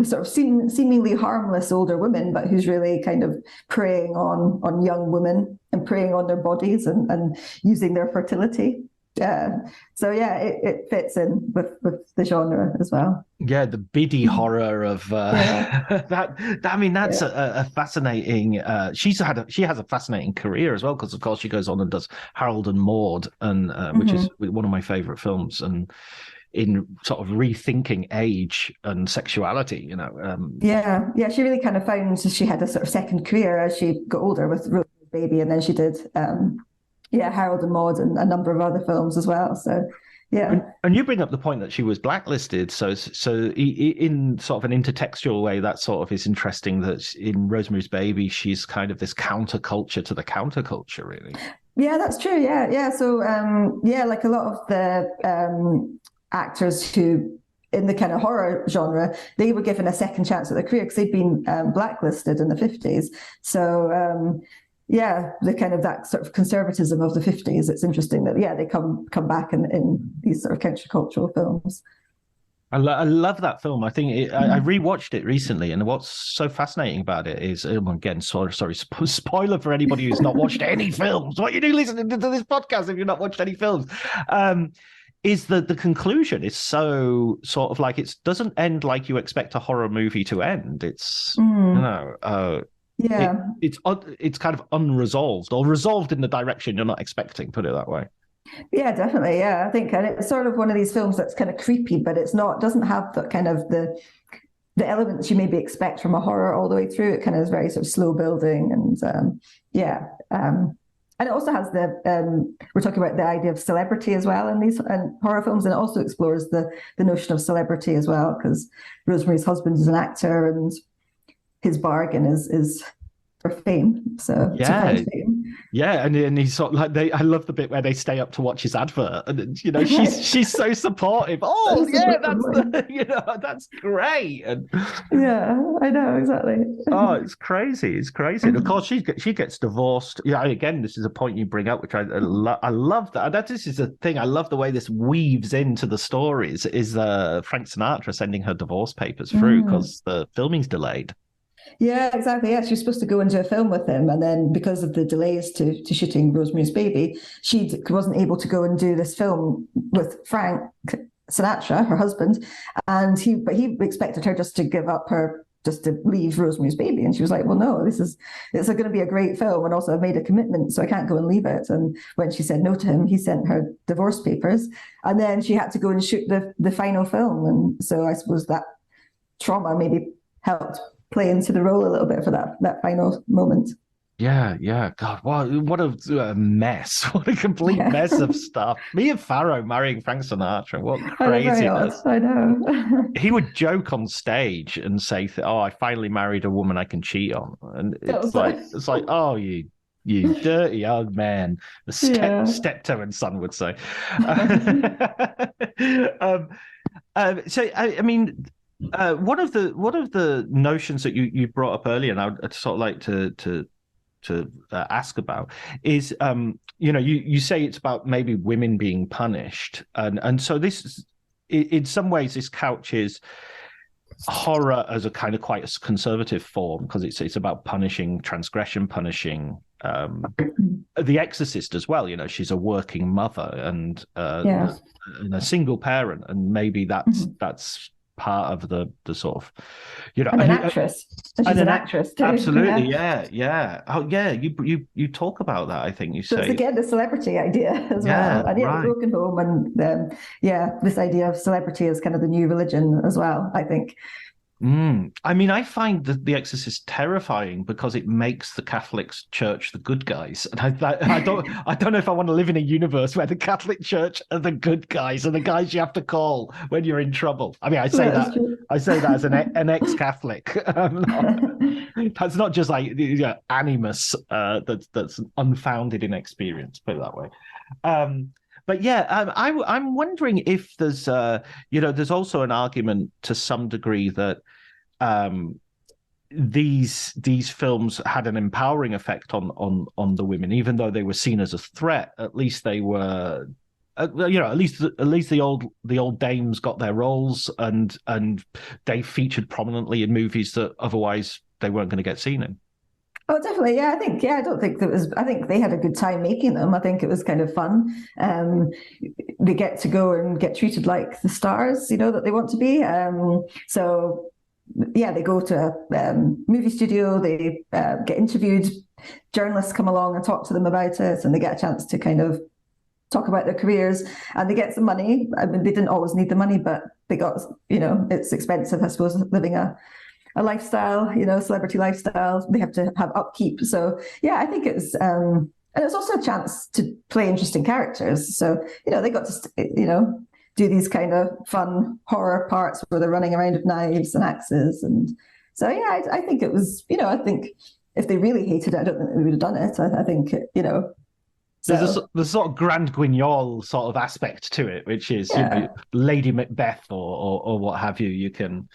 sort of seemingly harmless older woman, but who's really kind of preying on young women and preying on their bodies and using their fertility. It fits in with the genre as well. Yeah, the biddy horror of that. I mean, that's a fascinating. She has a fascinating career as well, because of course she goes on and does Harold and Maude, and which is one of my favorite films, and in sort of rethinking age and sexuality, you know. She really kind of found she had a sort of second career as she got older with Rosemary's Baby, and then she did Harold and Maude and a number of other films as well. So and you bring up the point that she was blacklisted, so in sort of an intertextual way, that sort of is interesting, that in Rosemary's Baby she's kind of this counterculture to the counterculture, really. Yeah, that's true. So like a lot of the actors who in the kind of horror genre, they were given a second chance at their career because they'd been blacklisted in the 50s. So the kind of that sort of conservatism of the 50s, it's interesting that they come back in these sort of countercultural films. I love that film. I think I rewatched it recently, and what's so fascinating about it is, again, sorry, spoiler for anybody who's not watched any films. What you do listening to this podcast if you've not watched any films? Is that the conclusion is so sort of like, it doesn't end like you expect a horror movie to end. It's it's kind of unresolved, or resolved in the direction you're not expecting, put it that way. Yeah, definitely. Yeah, I think, and it's sort of one of these films that's kind of creepy, but it's not, doesn't have the kind of the elements you maybe expect from a horror all the way through. It kind of is very sort of slow building, and and it also has we're talking about the idea of celebrity as well in these horror films, and it also explores the notion of celebrity as well, because Rosemary's husband is an actor, and his bargain is for fame. So and he's sort of like, I love the bit where they stay up to watch his advert, and you know, she's so supportive. Oh yeah, that's great. And I know, exactly. Oh, it's crazy. And of course she gets divorced. Again, this is a point you bring up, which I love that. This is a thing. I love the way this weaves into the stories, is Frank Sinatra sending her divorce papers through because the filming's delayed. Yeah, exactly. Yeah, she was supposed to go and do a film with him, and then because of the delays to shooting Rosemary's Baby, she wasn't able to go and do this film with Frank Sinatra, her husband, and he expected her just to give up just to leave Rosemary's Baby, and she was like, well, no, it's going to be a great film, and also I've made a commitment, so I can't go and leave it. And when she said no to him, he sent her divorce papers, and then she had to go and shoot the final film. And so I suppose that trauma maybe helped play into the role a little bit for that final moment. Yeah. God, what a mess! What a complete mess of stuff. Mia Farrow marrying Frank Sinatra. What craziness! I know. He would joke on stage and say, "Oh, I finally married a woman I can cheat on," and it's like, oh, you dirty old man. The steptoe and son would say. So I mean. One of the notions that you brought up earlier, and I'd sort of like to ask about, is you say it's about maybe women being punished, and so this, in some ways, this couches horror as a kind of quite a conservative form, because it's about punishing transgression, punishing The Exorcist as well. You know, she's a working mother and a single parent, and maybe that's part of the sort of, and an actress. She's an actress too. Absolutely, yeah. Oh, yeah. You talk about that. I think you say. So it's again the celebrity idea as well, and right. Broken Home, and this idea of celebrity as kind of the new religion as well. I think. I mean, I find The Exorcist terrifying because it makes the Catholic Church the good guys, and I don't know if I want to live in a universe where the Catholic Church are the good guys and the guys you have to call when you're in trouble. I mean, I say that as an ex-Catholic. That's not just like animus that's unfounded in experience. Put it that way. But yeah, I'm wondering if there's there's also an argument to some degree that these films had an empowering effect on the women, even though they were seen as a threat. At least they were, at least the old dames got their roles, and they featured prominently in movies that otherwise they weren't going to get seen in. Oh, definitely. Yeah, I don't think I think they had a good time making them. I think it was kind of fun. They get to go and get treated like the stars, that they want to be. So, yeah, they go to a movie studio, they get interviewed, journalists come along and talk to them about it, and they get a chance to kind of talk about their careers, and they get some money. I mean, they didn't always need the money, but they got, it's expensive, I suppose, living a lifestyle, celebrity lifestyle. They have to have upkeep. So yeah, I think it's and it's also a chance to play interesting characters. So they got to do these kind of fun horror parts where they're running around with knives and axes, and so yeah, I think it was I think if they really hated it, I don't think they would have done it. I think There's a sort of Grand Guignol sort of aspect to it, which is Lady Macbeth or what have you. You can.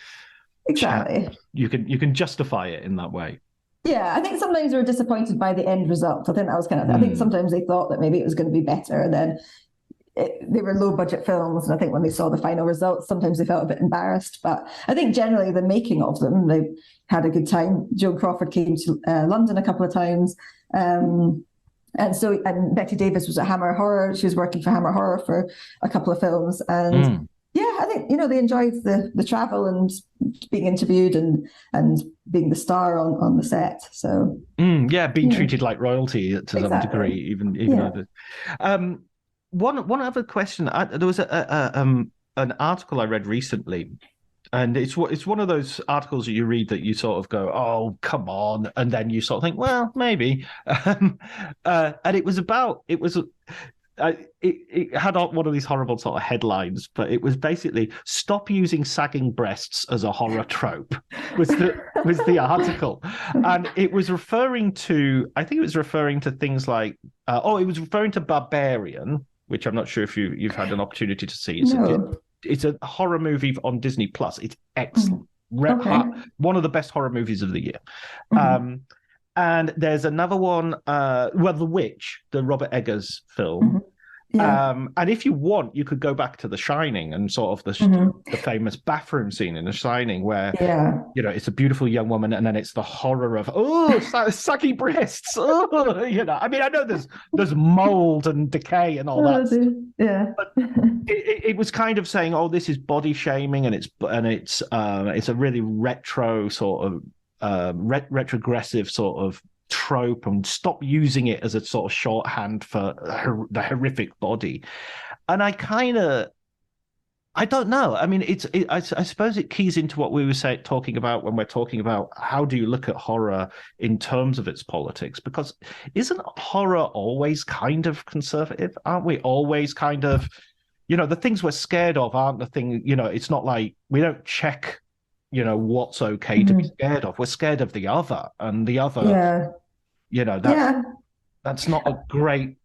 Exactly. You can justify it in that way. Yeah, I think sometimes they were disappointed by the end result. I think that was I think sometimes they thought that maybe it was going to be better, and then they were low budget films, and I think when they saw the final results, sometimes they felt a bit embarrassed. But I think generally the making of them, they had a good time. Joan Crawford came to London a couple of times. And Bette Davis was at Hammer Horror. She was working for Hammer Horror for a couple of films, and yeah, I think they enjoyed the travel and being interviewed and being the star on the set. So being treated like royalty to some degree, even though. One other question. There was an article I read recently, and it's one of those articles that you read that you sort of go, "Oh, come on," and then you sort of think, "Well, maybe." And it was it had one of these horrible sort of headlines, but it was basically "Stop using sagging breasts as a horror trope" was the article, and it was referring to, I think it was referring to things like it was referring to Barbarian, which I'm not sure if you've had an opportunity to see. It's a horror movie on Disney Plus. It's excellent. One of the best horror movies of the year. And there's another one, The Witch, the Robert Eggers film. And if you want, you could go back to The Shining and sort of the famous bathroom scene in The Shining, where it's a beautiful young woman, and then it's the horror of saggy breasts. I mean, I know there's mold and decay and all that. But it was kind of saying, this is body shaming, and it's a really retro sort of retrogressive sort of trope, and stop using it as a sort of shorthand for the horrific body. And I don't know. I mean, I suppose it keys into what we were talking about when we're talking about how do you look at horror in terms of its politics? Because isn't horror always kind of conservative? Aren't we always kind of, the things we're scared of aren't the thing, it's not like we don't check what's okay to be scared of. We're scared of the other, and the other, that's not a great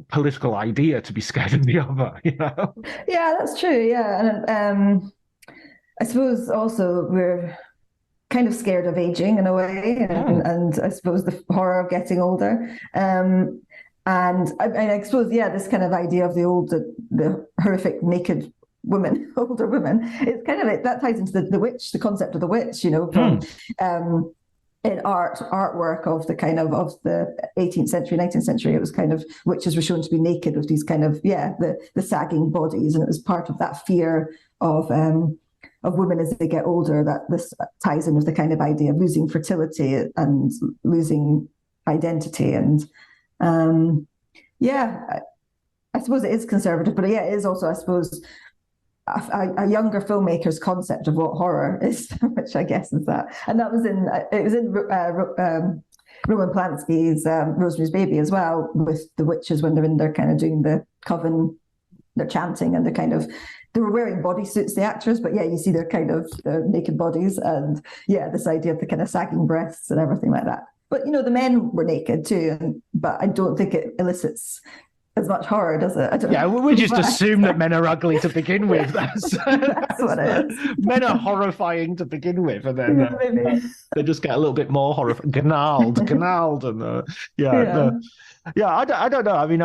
political idea to be scared of the other, Yeah, that's true. Yeah. And I suppose also we're kind of scared of aging in a way, and I suppose the horror of getting older. And I suppose, this kind of idea of the horrific naked women, older women, it's kind of that ties into the witch, the concept of the witch, from in artwork of the kind of the 18th century, 19th century. It was kind of witches were shown to be naked with these kind of the sagging bodies, and it was part of that fear of women as they get older, that this ties in with the kind of idea of losing fertility and losing identity. And I suppose it is conservative, but it is also, I suppose, a younger filmmaker's concept of what horror is, which I guess is that. And that was in Roman Polanski's Rosemary's Baby as well, with the witches when they're in there kind of doing the coven, they're chanting and they were wearing bodysuits, the actors, but yeah, you see their kind of naked bodies and yeah, this idea of the kind of sagging breasts and everything like that. But, you know, the men were naked too, but I don't think it elicits as much horror, does it? I don't know. We just assume that men are ugly to begin with. That's what it is. Men are horrifying to begin with, and then they just get a little bit more horrifying. Gnarled, and I don't know. I mean,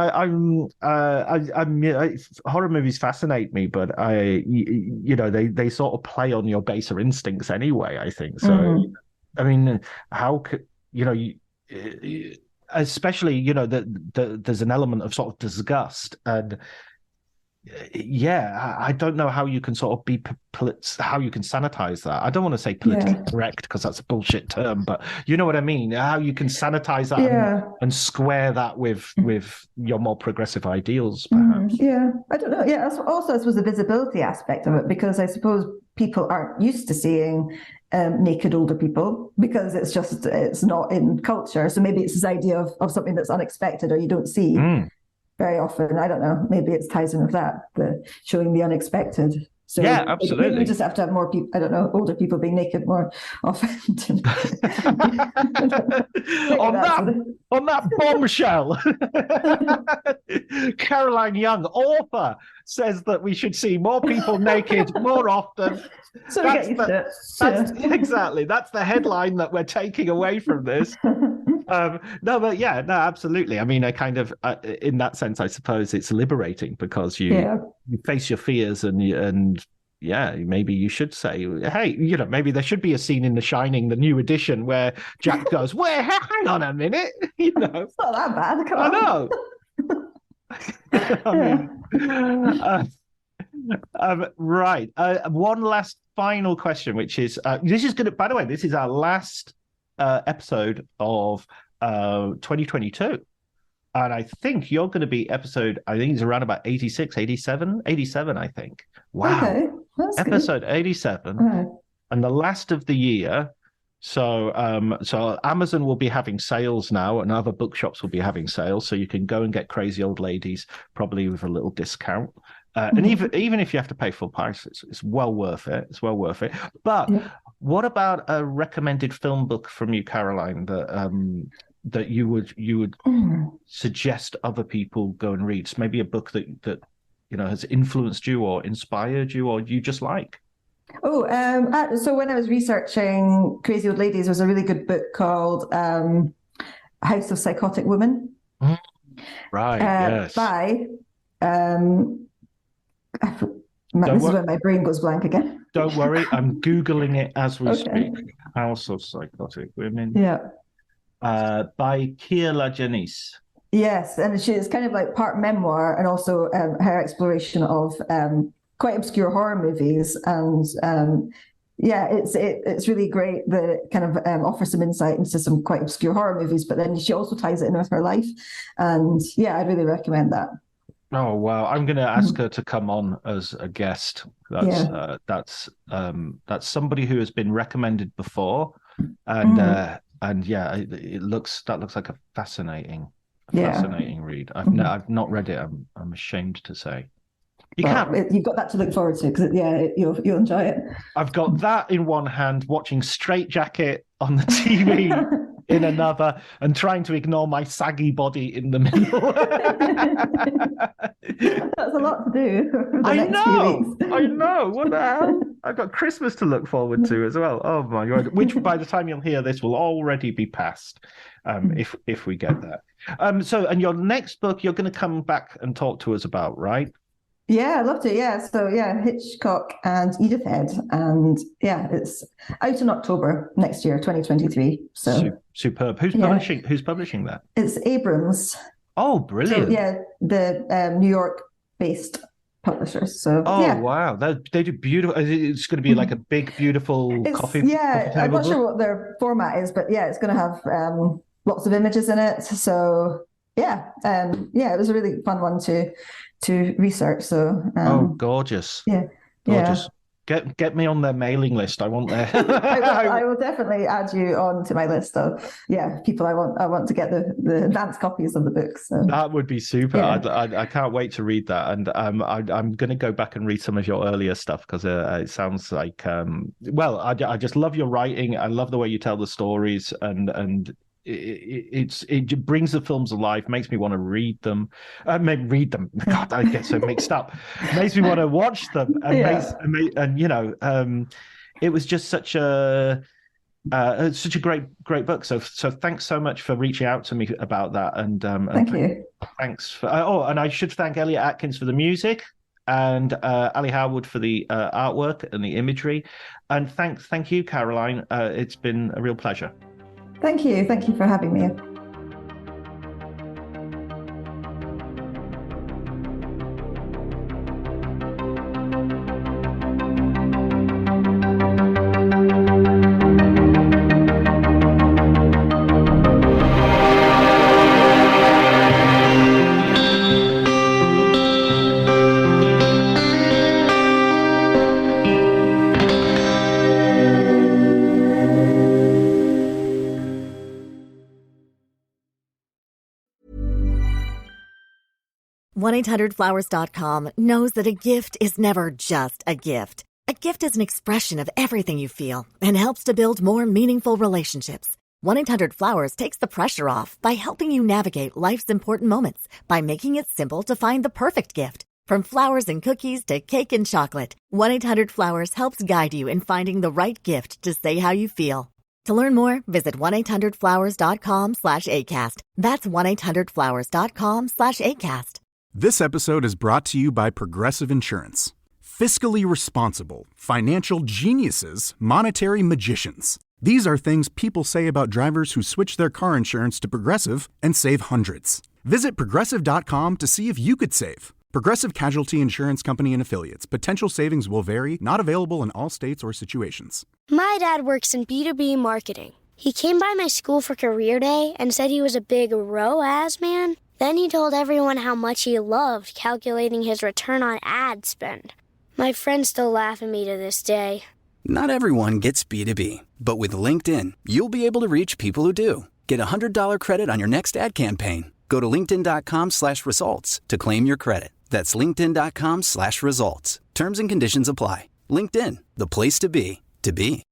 horror movies fascinate me, but they sort of play on your baser instincts anyway, I think. So, I mean, how could, especially, there's an element of sort of disgust, and I don't know how you can sort of how you can sanitize that. I don't want to say politically correct because that's a bullshit term, but you know what I mean. How you can sanitize that and square that with your more progressive ideals, perhaps. I don't know. Also, I suppose the visibility aspect of it, because I suppose people aren't used to seeing naked older people because it's not in culture. So maybe it's this idea of something that's unexpected or you don't see very often. I don't know. Maybe it ties in with that, showing the unexpected. So absolutely. Maybe we just have to have more people, I don't know, older people being naked more often. on that bombshell, Caroline Young, author, says that we should see more people naked more often. So exactly. That's the headline that we're taking away from this. Absolutely. I mean, I kind of, in that sense, I suppose it's liberating because you face your fears and maybe you should say, hey, maybe there should be a scene in The Shining, the new edition, where Jack goes, "Well, hang on a minute," It's not that bad. Come on. I know. Right. One last final question, which is, this is our last episode of 2022. And I think you're going to be episode, I think it's around about 86, 87, I think. Wow. Okay, that's episode good. 87. Right. And the last of the year. So Amazon will be having sales now, and other bookshops will be having sales. So you can go and get Crazy Old Ladies, probably with a little discount. And even if you have to pay full price, it's well worth it. It's well worth it. But what about a recommended film book from you, Caroline, that you would suggest other people go and read? So maybe a book that has influenced you or inspired you or you just like. So when I was researching Crazy Old Ladies, there was a really good book called House of Psychotic Women. Right. Yes. By this is when my brain goes blank again. Don't worry, I'm Googling it as we speak. House of Psychotic Women. Yeah. By Kier Janice. Yes, and she's kind of like part memoir and also her exploration of quite obscure horror movies. And it's really great that it kind of offers some insight into some quite obscure horror movies, but then she also ties it in with her life. And I'd really recommend that. Oh wow! I'm going to ask her to come on as a guest. That's somebody who has been recommended before, and it looks like a fascinating read. I've not read it. I'm ashamed to say. You've got that to look forward to because you'll enjoy it. I've got that in one hand, watching Strait-Jacket on the TV. In another, and trying to ignore my saggy body in the middle. That's a lot to do. I know. What the hell? I've got Christmas to look forward to as well. Oh my God! Which by the time you'll hear this will already be past, if we get there. And your next book, you're going to come back and talk to us about, right? Yeah, I'd love to. Yeah. So Hitchcock and Edith Head. And it's out in October next year, 2023. So superb. Who's publishing that? It's Abrams. Oh, brilliant. So, the New York based publishers. So wow. They do beautiful. It's going to be like a big, beautiful coffee. Yeah, I'm not sure what their format is, but it's going to have lots of images in it. So it was a really fun one to research. So gorgeous. Yeah. Gorgeous. Get me on their mailing list. I want their. I will definitely add you on to my list of people I want to get the advanced copies of the books. So. That would be super. Yeah. I can't wait to read that, and I'm going to go back and read some of your earlier stuff because it sounds like I just love your writing. I love the way you tell the stories, and it brings the films alive, makes me want to read them. Read them. God, I get so mixed up. Makes me want to watch them. And it was just such a great book. So thanks so much for reaching out to me about that. And thank you. Thanks for and I should thank Elliot Atkins for the music, and Ali Howard for the artwork and the imagery. And thank you, Caroline. It's been a real pleasure. Thank you for having me. $1-800-Flowers.com knows that a gift is never just a gift. A gift is an expression of everything you feel and helps to build more meaningful relationships. 1-800-Flowers takes the pressure off by helping you navigate life's important moments by making it simple to find the perfect gift. From flowers and cookies to cake and chocolate, 1-800-Flowers helps guide you in finding the right gift to say how you feel. To learn more, visit 1-800-Flowers.com/ACAST. That's 1-800-Flowers.com/ACAST. This episode is brought to you by Progressive Insurance. Fiscally responsible, financial geniuses, monetary magicians. These are things people say about drivers who switch their car insurance to Progressive and save hundreds. Visit Progressive.com to see if you could save. Progressive Casualty Insurance Company and Affiliates. Potential savings will vary, not available in all states or situations. My dad works in B2B marketing. He came by my school for career day and said he was a big ROAS man. Then he told everyone how much he loved calculating his return on ad spend. My friends still laugh at me to this day. Not everyone gets B2B, but with LinkedIn, you'll be able to reach people who do. Get $100 credit on your next ad campaign. Go to linkedin.com/results to claim your credit. That's linkedin.com/results. Terms and conditions apply. LinkedIn, the place to be, to be.